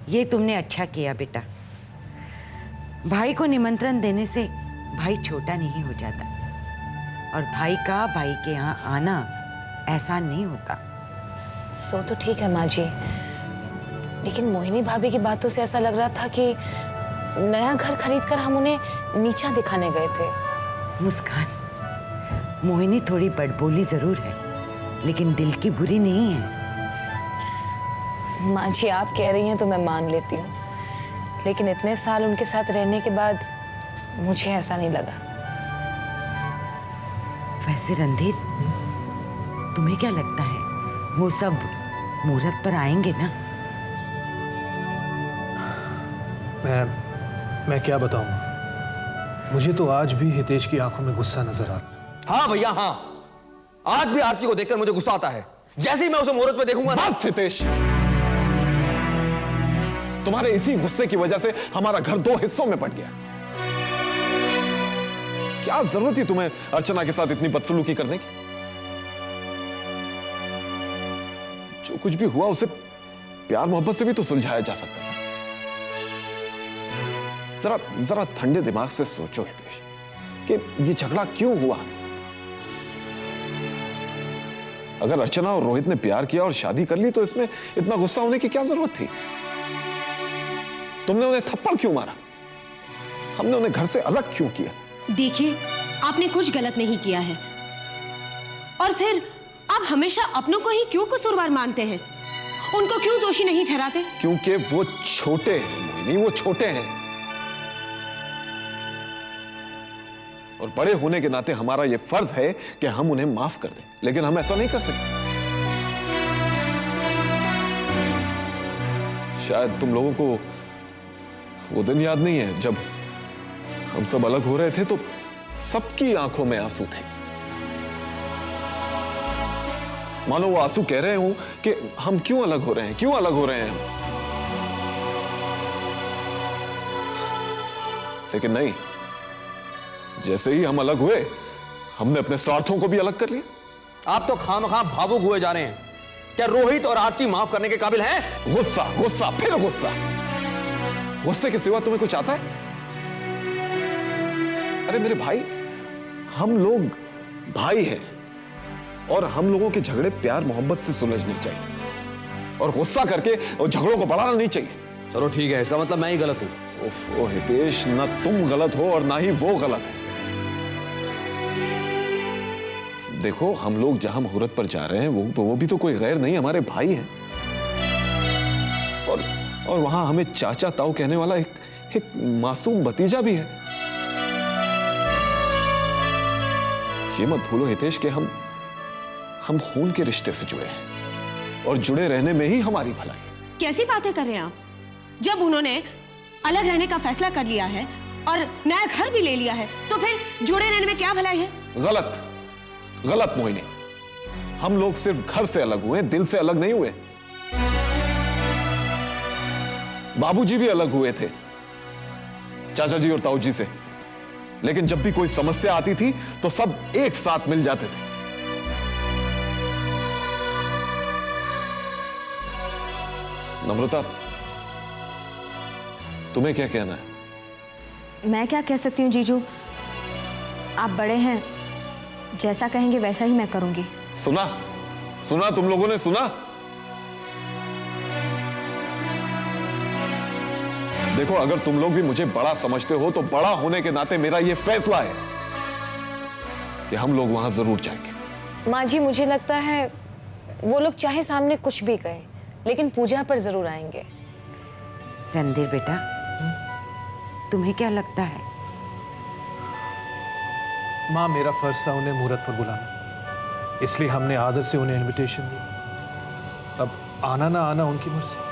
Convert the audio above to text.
ये तुमने अच्छा किया बेटा। भाई को निमंत्रण देने से भाई छोटा नहीं हो जाता, और भाई का भाई के यहाँ आना एहसान नहीं होता। सो तो ठीक है माँ जी, लेकिन मोहिनी भाभी की बातों से ऐसा लग रहा था कि नया घर खरीदकर हम उन्हें नीचा दिखाने गए थे। मुस्कान, मोहिनी थोड़ी बड़बोली जरूर है, लेकिन दिल की बुरी नहीं है। माँ जी आप कह रही हैं तो मैं मान लेती हूँ, लेकिन इतने साल उनके साथ रहने के बाद मुझे ऐसा नहीं लगा। वैसे रणधीर, तुम्हें क्या लगता है वो सब मुहूर्त पर आएंगे ना? मैं क्या बताऊं, मुझे तो आज भी हितेश की आंखों में गुस्सा नजर आ रहा। हाँ भैया हाँ, आज भी आरती को देखकर मुझे गुस्सा आता है। जैसे ही मैं उसे मुहूर्त पे देखूंगा ना। बस हितेश, तुम्हारे इसी गुस्से की वजह से हमारा घर 2 हिस्सों में बट गया। क्या जरूरत थी तुम्हें अर्चना के साथ इतनी बदसलूकी करने की? जो कुछ भी हुआ उसे प्यार मोहब्बत से भी तो सुलझाया जा सकता था। जरा ठंडे दिमाग से सोचो हितेश कि ये झगड़ा क्यों हुआ। अगर अर्चना और रोहित ने प्यार किया और शादी कर ली तो इसमें इतना गुस्सा होने की क्या जरूरत थी? तुमने उन्हें थप्पड़ क्यों मारा? हमने उन्हें घर से अलग क्यों किया? देखिए, आपने कुछ गलत नहीं किया है, और फिर आप हमेशा अपनों को ही क्यों कसूरवार मानते हैं? उनको क्यों दोषी नहीं ठहराते? क्योंकि वो छोटे हैं मोहिनी, वो छोटे हैं, और बड़े होने के नाते हमारा यह फर्ज है कि हम उन्हें माफ कर दें, लेकिन हम ऐसा नहीं कर सकते। शायद तुम लोगों को वो दिन याद नहीं है जब हम सब अलग हो रहे थे तो सबकी आंखों में आंसू थे। मानो वो आंसू कह रहे हो कि हम क्यों अलग हो रहे हैं, क्यों अलग हो रहे हैं हम। लेकिन नहीं, जैसे ही हम अलग हुए हमने अपने स्वार्थों को भी अलग कर लिया। आप तो खामखा भावुक हुए जा रहे हैं। क्या रोहित और आरती माफ करने के काबिल हैं? गुस्सा, गुस्सा, फिर गुस्सा। गुस्से के सिवा तुम्हें कुछ आता है? अरे मेरे भाई, हम लोग भाई हैं, और हम लोगों के झगड़े प्यार मोहब्बत से सुलझने चाहिए, और गुस्सा करके और झगड़ों को बढ़ाना नहीं चाहिए। चलो ठीक है, इसका मतलब मैं ही गलत हूं। ओ हितेश, ना तुम गलत हो और ना ही वो गलत है। देखो, हम लोग जहां मुहूर्त पर जा रहे हैं वो भी तो कोई गैर नहीं, हमारे भाई हैं, और वहां हमें चाचा ताऊ कहने वाला एक मासूम भतीजा भी है। ये मत भूलो हितेश कि हम खून के रिश्ते से जुड़े हैं, और जुड़े रहने में ही हमारी भलाई है। कैसी बातें कर रहे हैं आप? जब उन्होंने अलग रहने का फैसला कर लिया है और नया घर भी ले लिया है, तो फिर जुड़े रहने में क्या भलाई है? गलत, गलत मोहिनी। हम लोग सिर्फ घर से अलग हुए, दिल से अलग नहीं हुए। बाबूजी भी अलग हुए थे चाचा जी और ताऊ जी से, लेकिन जब भी कोई समस्या आती थी तो सब एक साथ मिल जाते थे। नम्रता, तुम्हें क्या कहना है? मैं क्या कह सकती हूँ जीजू, आप बड़े हैं, जैसा कहेंगे वैसा ही मैं करूंगी। सुना तुम लोगों ने सुना? देखो, अगर तुम लोग भी मुझे बड़ा समझते हो तो बड़ा होने के नाते मेरा यह फैसला है कि हम लोग वहां जरूर जाएंगे। माँ जी मुझे लगता है वो लोग चाहे सामने कुछ भी कहें, लेकिन पूजा पर जरूर आएंगे। रणधीर बेटा, तुम्हें क्या लगता है? मां, मेरा फर्ज था उन्हें मुहूर्त पर बुलाना, इसलिए हमने आदर से उन्हें इनविटेशन दी। अब आना ना आना उनकी मर्जी।